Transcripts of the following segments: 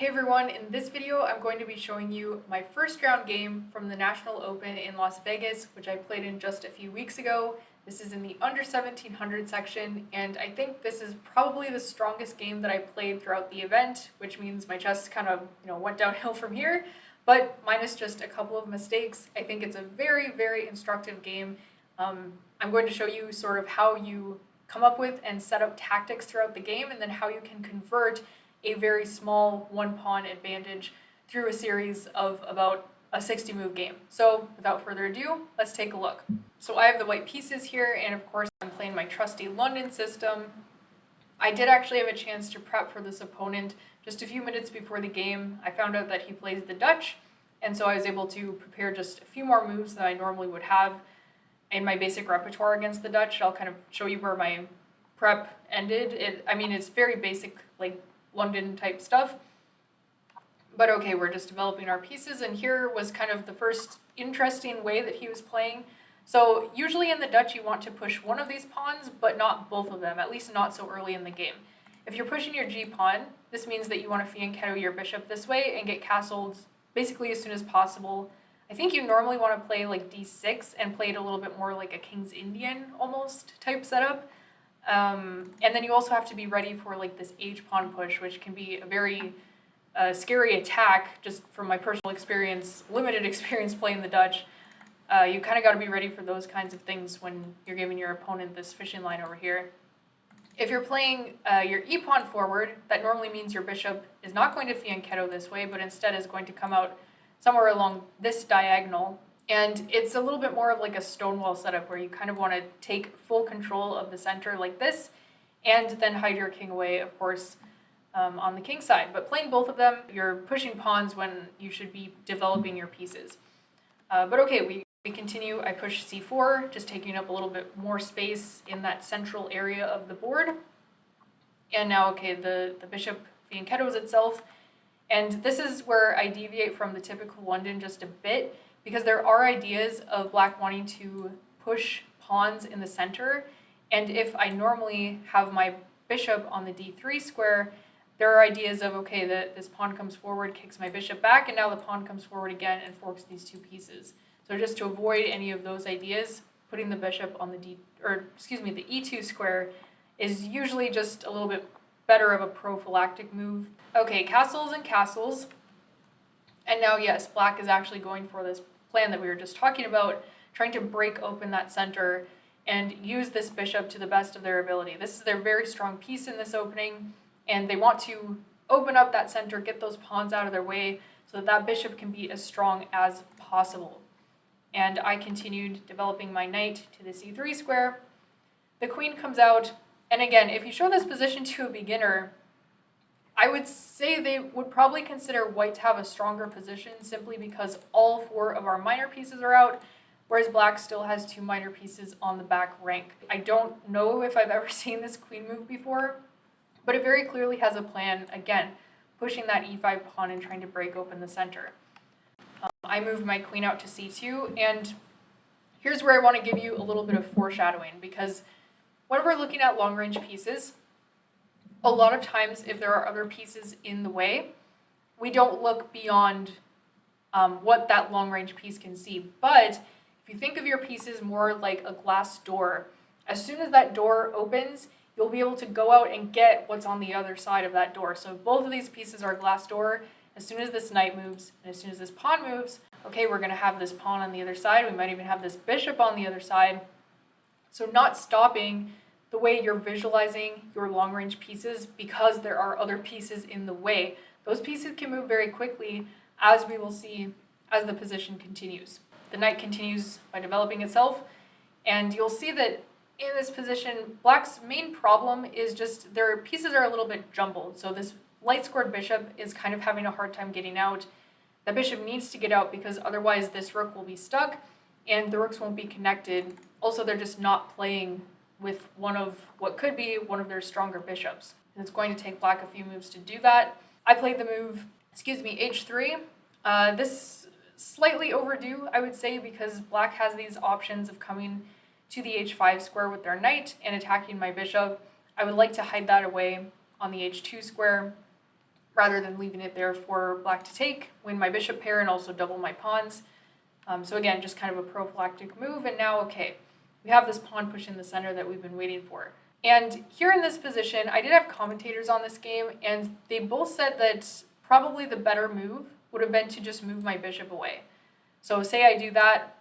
Hey everyone, in this video I'm going to be showing you my first round game from the National Open in Las Vegas, which I played in just a few weeks ago. This is in the under 1700 section, and I think this is probably the strongest game that I played throughout the event, which means my chest kind of, went downhill from here, but minus just a couple of mistakes. I think it's a very, very instructive game. I'm going to show you sort of how you come up with and set up tactics throughout the game, and then how you can convert a very small one pawn advantage through a series of about a 60 move game. So without further ado, let's take a look. So I have the white pieces here, and of course I'm playing my trusty London system. I did actually have a chance to prep for this opponent just a few minutes before the game. I found out that he plays the Dutch, and so I was able to prepare just a few more moves than I normally would have in my basic repertoire against the Dutch. I'll kind of show you where my prep ended. It's very basic, like London type stuff. But okay, we're just developing our pieces, and here was kind of the first interesting way that he was playing. So usually in the Dutch you want to push one of these pawns, but not both of them, at least not so early in the game. If you're pushing your G pawn, this means that you want to fianchetto your bishop this way and get castled basically as soon as possible. I think you normally want to play like D6 and play it a little bit more like a King's Indian almost type setup. And then you also have to be ready for like this H pawn push, which can be a very scary attack. Just from my personal experience, limited experience playing the Dutch, you kind of got to be ready for those kinds of things when you're giving your opponent this fishing line over here. If you're playing your E pawn forward, that normally means your bishop is not going to fianchetto this way, but instead is going to come out somewhere along this diagonal. And it's a little bit more of like a stonewall setup where you kind of want to take full control of the center like this, and then hide your king away, of course, on the king side. But playing both of them, you're pushing pawns when you should be developing your pieces. But okay, we continue. I push c4, just taking up a little bit more space in that central area of the board. And now, okay, the bishop fianchettos itself. And this is where I deviate from the typical London just a bit, because there are ideas of black wanting to push pawns in the center, and if I normally have my bishop on the d3 square, there are ideas of, okay, this pawn comes forward, kicks my bishop back, and now the pawn comes forward again and forks these two pieces. So just to avoid any of those ideas, putting the bishop on the the e2 square is usually just a little bit better of a prophylactic move. Okay, castles and castles. And now, yes, black is actually going for this plan that we were just talking about, trying to break open that center and use this bishop to the best of their ability. This is their very strong piece in this opening, and they want to open up that center, get those pawns out of their way so that that bishop can be as strong as possible. And I continued developing my knight to the c3 square. The queen comes out, and again, if you show this position to a beginner, I would say they would probably consider white to have a stronger position simply because all four of our minor pieces are out, whereas black still has two minor pieces on the back rank. I don't know if I've ever seen this queen move before, but it very clearly has a plan, again, pushing that e5 pawn and trying to break open the center. I moved my queen out to c2, and here's where I want to give you a little bit of foreshadowing, because when we're looking at long-range pieces, a lot of times, if there are other pieces in the way, we don't look beyond what that long-range piece can see. But if you think of your pieces more like a glass door, as soon as that door opens, you'll be able to go out and get what's on the other side of that door. So if both of these pieces are glass door, as soon as this knight moves, and as soon as this pawn moves, okay, we're going to have this pawn on the other side. We might even have this bishop on the other side. So not stopping the way you're visualizing your long-range pieces because there are other pieces in the way. Those pieces can move very quickly, as we will see as the position continues. The knight continues by developing itself, and you'll see that in this position, black's main problem is just their pieces are a little bit jumbled. So this light-scored bishop is kind of having a hard time getting out. The bishop needs to get out because otherwise this rook will be stuck and the rooks won't be connected. Also, they're just not playing with one of what could be one of their stronger bishops. And it's going to take black a few moves to do that. I played the move, h3. This slightly overdue, I would say, because black has these options of coming to the h5 square with their knight and attacking my bishop. I would like to hide that away on the h2 square. rather than leaving it there for black to take, win my bishop pair, and also double my pawns. So again, just kind of a prophylactic move, and now, okay, we have this pawn push in the center that we've been waiting for. And here in this position, I did have commentators on this game, and they both said that probably the better move would have been to just move my bishop away. So say I do that.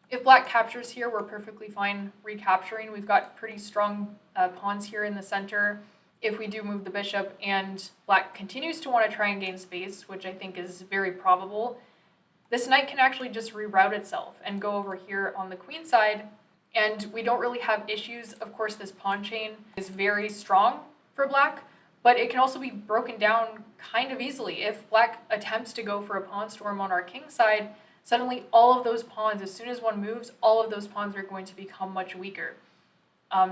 If black captures here, we're perfectly fine recapturing. We've got pretty strong pawns here in the center. If we do move the bishop and black continues to want to try and gain space, which I think is very probable, this knight can actually just reroute itself and go over here on the queen side, and we don't really have issues. Of course, this pawn chain is very strong for black, but it can also be broken down kind of easily. If black attempts to go for a pawn storm on our king side, suddenly all of those pawns, as soon as one moves, all of those pawns are going to become much weaker.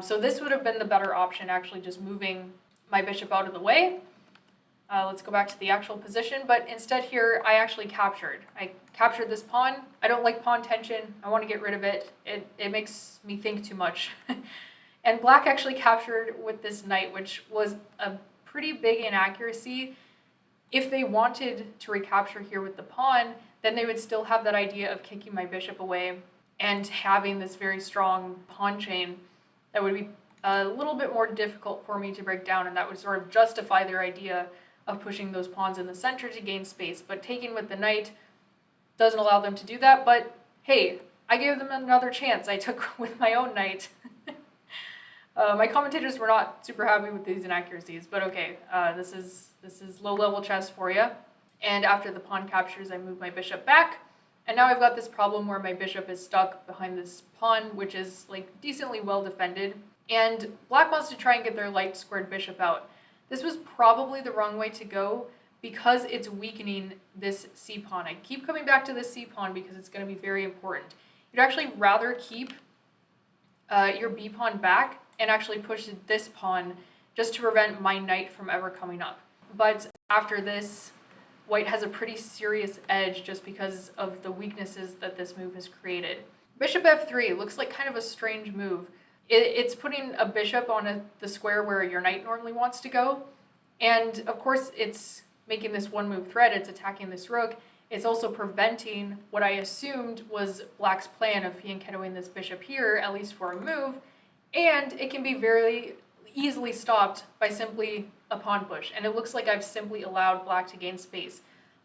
So this would have been the better option, actually just moving my bishop out of the way. Let's go back to the actual position, but instead here I actually captured. I captured this pawn. I don't like pawn tension. I want to get rid of it. It makes me think too much. And black actually captured with this knight, which was a pretty big inaccuracy. If they wanted to recapture here with the pawn, then they would still have that idea of kicking my bishop away and having this very strong pawn chain that would be a little bit more difficult for me to break down, and that would sort of justify their idea of pushing those pawns in the center to gain space. But taking with the knight doesn't allow them to do that, but hey, I gave them another chance. I took with my own knight. My commentators were not super happy with these inaccuracies, but okay, this is low-level chess for you. And after the pawn captures, I move my bishop back, and now I've got this problem where my bishop is stuck behind this pawn, which is like decently well defended, and black wants to try and get their light squared bishop out. This was probably the wrong way to go because it's weakening this c pawn. I keep coming back to this c pawn because it's going to be very important. You'd actually rather keep your b pawn back and actually push this pawn just to prevent my knight from ever coming up. But after this, white has a pretty serious edge just because of the weaknesses that this move has created. Bishop f3 looks like kind of a strange move. It's putting a bishop on the square where your knight normally wants to go, and of course it's making this one move threat. It's attacking this rook. It's also preventing what I assumed was black's plan of fianchettoing this bishop here, at least for a move, and it can be very easily stopped by simply a pawn push, and it looks like I've simply allowed black to gain space.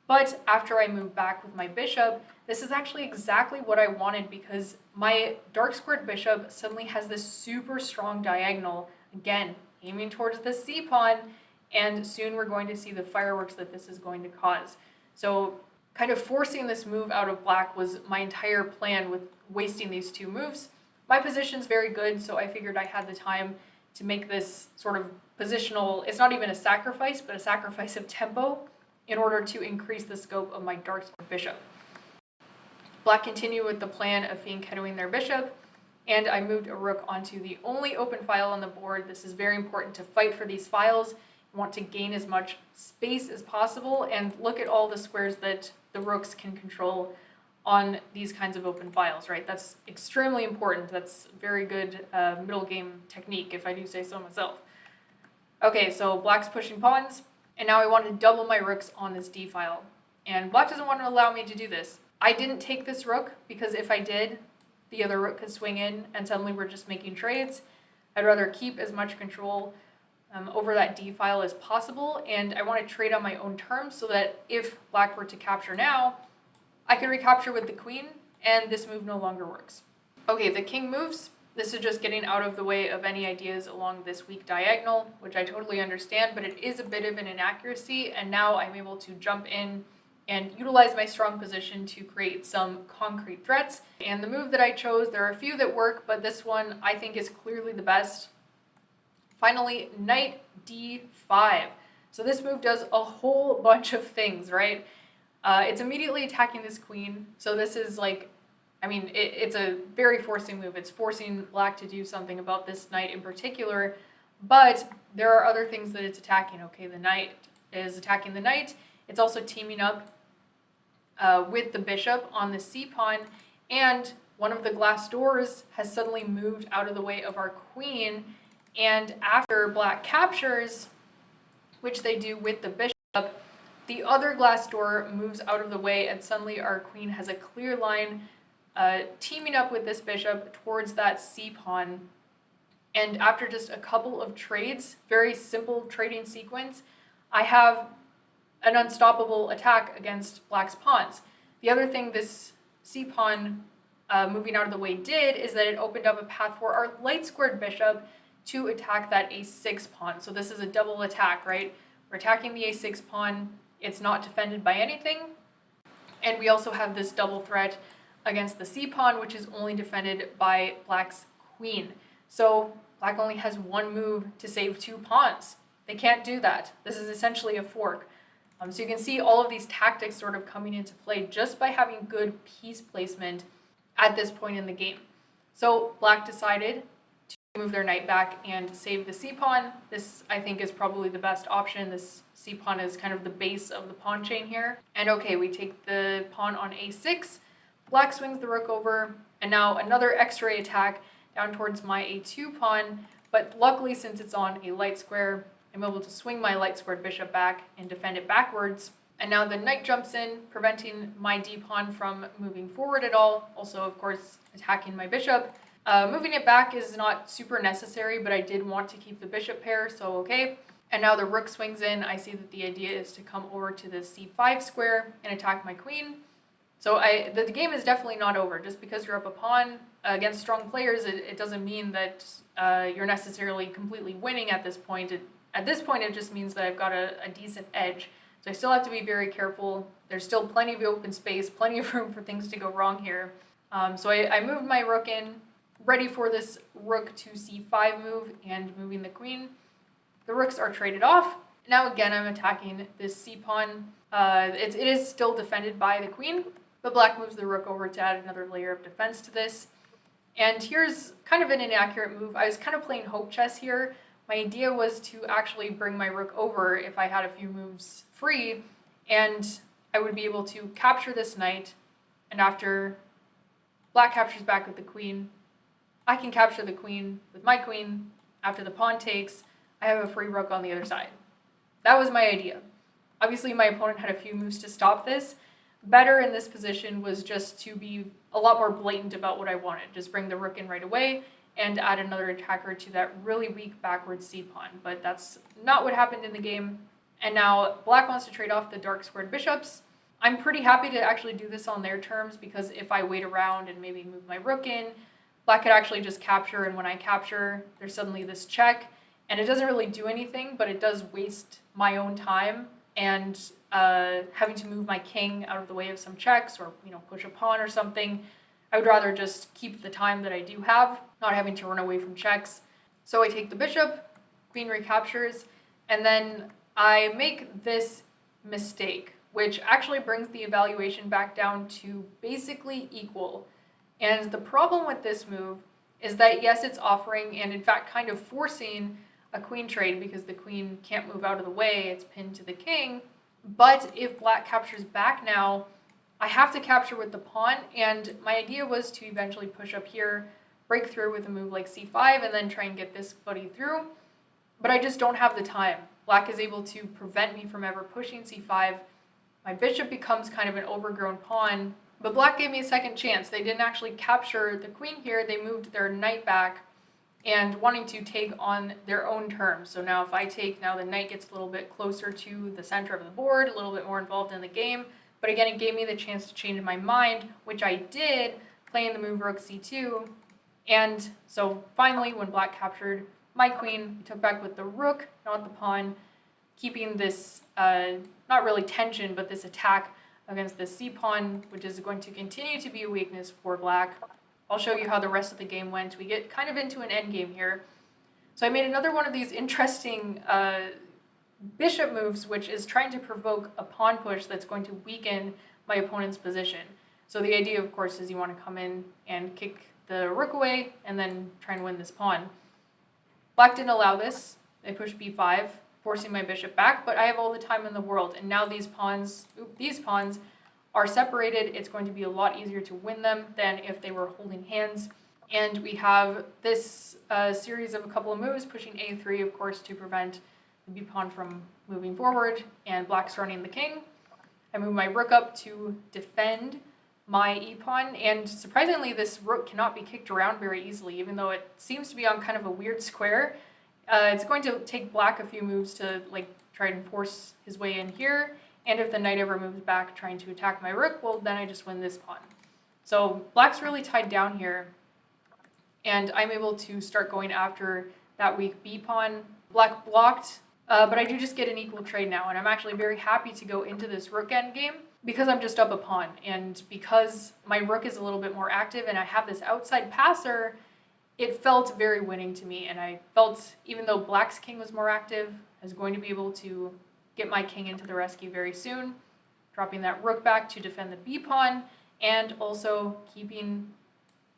But after I move back with my bishop, this is actually exactly what I wanted because my dark squared bishop suddenly has this super strong diagonal, again, aiming towards the c pawn, and soon we're going to see the fireworks that this is going to cause. So kind of forcing this move out of black was my entire plan with wasting these two moves. My position's very good, so I figured I had the time to make this sort of positional, it's not even a sacrifice, but a sacrifice of tempo in order to increase the scope of my dark squared bishop. Black continued with the plan of fianchettoing their bishop, and I moved a rook onto the only open file on the board. This is very important to fight for these files. You want to gain as much space as possible, and look at all the squares that the rooks can control on these kinds of open files, right? That's extremely important. That's very good middle game technique, if I do say so myself. Okay, so black's pushing pawns, and now I want to double my rooks on this d file. And black doesn't want to allow me to do this. I didn't take this rook because if I did, the other rook could swing in and suddenly we're just making trades. I'd rather keep as much control over that d file as possible, and I want to trade on my own terms so that if black were to capture now, I can recapture with the queen, and this move no longer works. Okay, the king moves. This is just getting out of the way of any ideas along this weak diagonal, which I totally understand, but it is a bit of an inaccuracy, and now I'm able to jump in and utilize my strong position to create some concrete threats. And the move that I chose, there are a few that work, but this one I think is clearly the best. Finally, knight d5. So this move does a whole bunch of things, right? It's immediately attacking this queen, so this is like, I mean, it's a very forcing move. It's forcing black to do something about this knight in particular, but there are other things that it's attacking. Okay, the knight is attacking the knight. It's also teaming up with the bishop on the c pawn, and one of the glass doors has suddenly moved out of the way of our queen, and after black captures, which they do with the bishop, The other glass door moves out of the way, and suddenly our queen has a clear line teaming up with this bishop towards that c-pawn. And after just a couple of trades, very simple trading sequence, I have an unstoppable attack against black's pawns. The other thing this c-pawn moving out of the way did is that it opened up a path for our light-squared bishop to attack that a6 pawn. So this is a double attack, right? We're attacking the a6 pawn. It's not defended by anything. And we also have this double threat against the c-pawn, which is only defended by black's queen. So black only has one move to save 2 pawns. They can't do that. This is essentially a fork. So you can see all of these tactics sort of coming into play just by having good piece placement at this point in the game. So black decided to move their knight back and save the c-pawn. This, I think, is probably the best option. This c-pawn is kind of the base of the pawn chain here. And okay, we take the pawn on a6. Black swings the rook over, and now another x-ray attack down towards my a2 pawn. But luckily, since it's on a light square, I'm able to swing my light-squared bishop back and defend it backwards. And now the knight jumps in, preventing my d-pawn from moving forward at all. Also, of course, attacking my bishop. Moving it back is not super necessary, but I did want to keep the bishop pair, so okay. And now the rook swings in. I see that the idea is to come over to the c5 square and attack my queen. So the game is definitely not over. Just because you're up a pawn against strong players, it doesn't mean that you're necessarily completely winning at this point. At this point, it just means that I've got a decent edge. So I still have to be very careful. There's still plenty of open space, plenty of room for things to go wrong here. So I moved my rook in, ready for this rook to c5 move and moving the queen. The rooks are traded off. Now again, I'm attacking this c-pawn. It is still defended by the queen, but black moves the rook over to add another layer of defense to this. And here's kind of an inaccurate move. I was kind of playing hope chess here. My idea was to actually bring my rook over if I had a few moves free, and I would be able to capture this knight, and after black captures back with the queen, I can capture the queen with my queen. After the pawn takes, I have a free rook on the other side. That was my idea. Obviously, my opponent had a few moves to stop this. Better in this position was just to be a lot more blatant about what I wanted. Just bring the rook in right away and add another attacker to that really weak backward c-pawn. But that's not what happened in the game. And now black wants to trade off the dark squared bishops. I'm pretty happy to actually do this on their terms, because if I wait around and maybe move my rook in, black could actually just capture, and when I capture, there's suddenly this check. And it doesn't really do anything, but it does waste my own time and having to move my king out of the way of some checks, or push a pawn or something. I would rather just keep the time that I do have, not having to run away from checks. So I take the bishop, queen recaptures, and then I make this mistake, which actually brings the evaluation back down to basically equal. And the problem with this move is that, yes, it's offering and in fact kind of forcing a queen trade, because the queen can't move out of the way, it's pinned to the king. But if black captures back now, I have to capture with the pawn, and my idea was to eventually push up here, break through with a move like c5, and then try and get this buddy through. But I just don't have the time. Black is able to prevent me from ever pushing c5. My bishop becomes kind of an overgrown pawn, but black gave me a second chance. They didn't actually capture the queen here. They moved their knight back and wanting to take on their own terms. So now if I take, now the knight gets a little bit closer to the center of the board, a little bit more involved in the game. But again, it gave me the chance to change my mind, which I did, playing the move rook c2. And so finally, when black captured my queen, we took back with the rook, not the pawn, keeping this, not really tension, but this attack against the c-pawn, which is going to continue to be a weakness for black. I'll show you how the rest of the game went. We get kind of into an endgame here. So I made another one of these interesting bishop moves, which is trying to provoke a pawn push that's going to weaken my opponent's position. So the idea, of course, is you want to come in and kick the rook away and then try and win this pawn. Black didn't allow this. They pushed b5, forcing my bishop back, but I have all the time in the world, and now these pawns are separated. It's going to be a lot easier to win them than if they were holding hands. And we have this series of a couple of moves, pushing a3, of course, to prevent the b pawn from moving forward, and black surrounding the king. I move my rook up to defend my e-pawn, and surprisingly this rook cannot be kicked around very easily, even though it seems to be on kind of a weird square. It's going to take black a few moves to like try and force his way in here, and if the knight ever moves back trying to attack my rook, well then I just win this pawn. So black's really tied down here, and I'm able to start going after that weak b-pawn. Black blocked, but I do just get an equal trade now, and I'm actually very happy to go into this rook endgame because I'm just up a pawn, and because my rook is a little bit more active and I have this outside passer, it felt very winning to me, and I felt, even though black's king was more active, I was going to be able to get my king into the rescue very soon, dropping that rook back to defend the b-pawn, and also keeping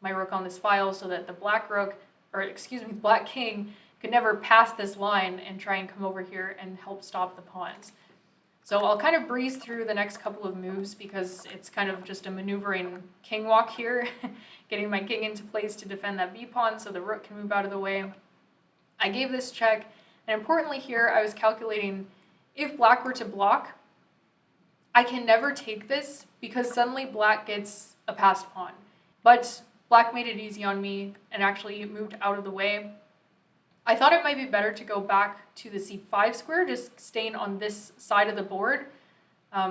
my rook on this file so that the black king could never pass this line and try and come over here and help stop the pawns. So I'll kind of breeze through the next couple of moves because it's kind of just a maneuvering king walk here, getting my king into place to defend that b-pawn so the rook can move out of the way. I gave this check, and importantly here, I was calculating if black were to block, I can never take this because suddenly black gets a passed pawn. But black made it easy on me and actually moved out of the way. I thought it might be better to go back to the c5 square, just staying on this side of the board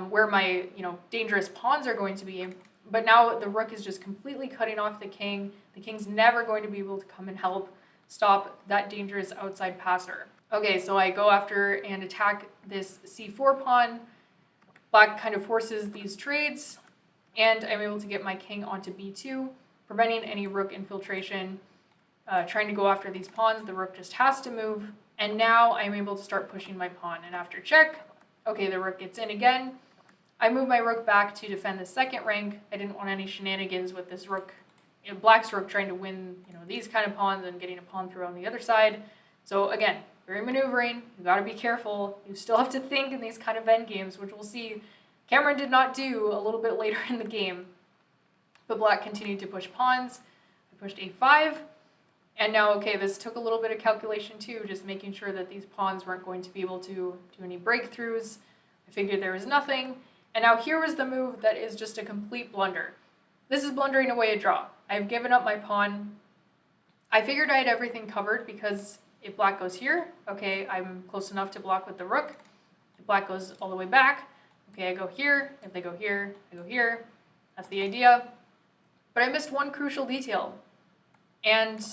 where my dangerous pawns are going to be. But now the rook is just completely cutting off the king. The king's never going to be able to come and help stop that dangerous outside passer. Okay, so I go after and attack this c4 pawn. Black kind of forces these trades, and I'm able to get my king onto b2, preventing any rook infiltration. Trying to go after these pawns, the rook just has to move, and now I'm able to start pushing my pawn. And after check, okay, the rook gets in again. I move my rook back to defend the second rank. I didn't want any shenanigans with this rook, black's rook trying to win, these kind of pawns and getting a pawn through on the other side. So again, very maneuvering. You got to be careful. You still have to think in these kind of endgames, which we'll see Kamryn did not do a little bit later in the game. But black continued to push pawns. I pushed a5. And now, okay, this took a little bit of calculation too, just making sure that these pawns weren't going to be able to do any breakthroughs. I figured there was nothing. And now here was the move that is just a complete blunder. This is blundering away a draw. I've given up my pawn. I figured I had everything covered because if black goes here, okay, I'm close enough to block with the rook. If black goes all the way back, okay, I go here. If they go here, I go here. That's the idea. But I missed one crucial detail. And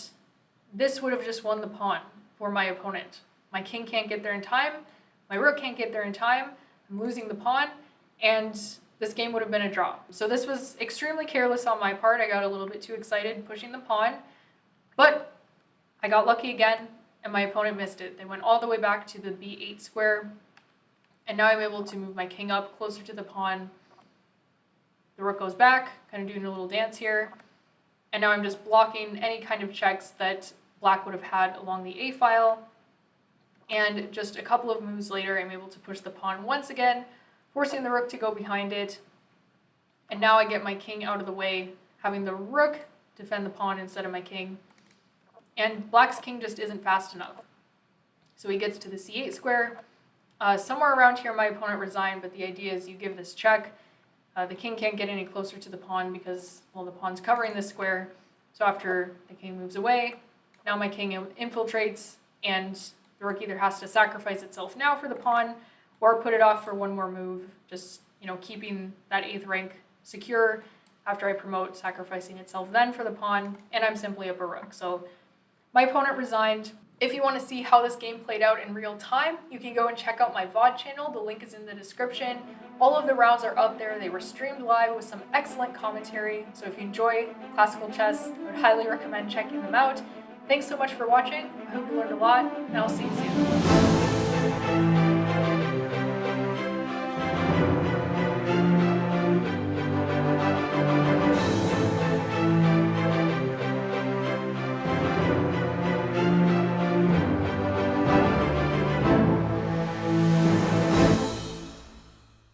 this would have just won the pawn for my opponent. My king can't get there in time. My rook can't get there in time. I'm losing the pawn, and this game would have been a draw. So this was extremely careless on my part. I got a little bit too excited pushing the pawn, but I got lucky again, and my opponent missed it. They went all the way back to the b8 square, and now I'm able to move my king up closer to the pawn. The rook goes back, kind of doing a little dance here, and now I'm just blocking any kind of checks that black would have had along the a file. And just a couple of moves later, I'm able to push the pawn once again, forcing the rook to go behind it. And now I get my king out of the way, having the rook defend the pawn instead of my king. And black's king just isn't fast enough. So he gets to the c8 square. Somewhere around here, my opponent resigned, but the idea is you give this check. The king can't get any closer to the pawn because, well, the pawn's covering this square. So after the king moves away, now my king infiltrates, and the rook either has to sacrifice itself now for the pawn or put it off for one more move, just, keeping that 8th rank secure after I promote, sacrificing itself then for the pawn, and I'm simply up a rook. So my opponent resigned. If you want to see how this game played out in real time, you can go and check out my VOD channel. The link is in the description. All of the rounds are up there. They were streamed live with some excellent commentary. So if you enjoy classical chess, I would highly recommend checking them out. Thanks so much for watching. I hope you learned a lot, and I'll see you soon.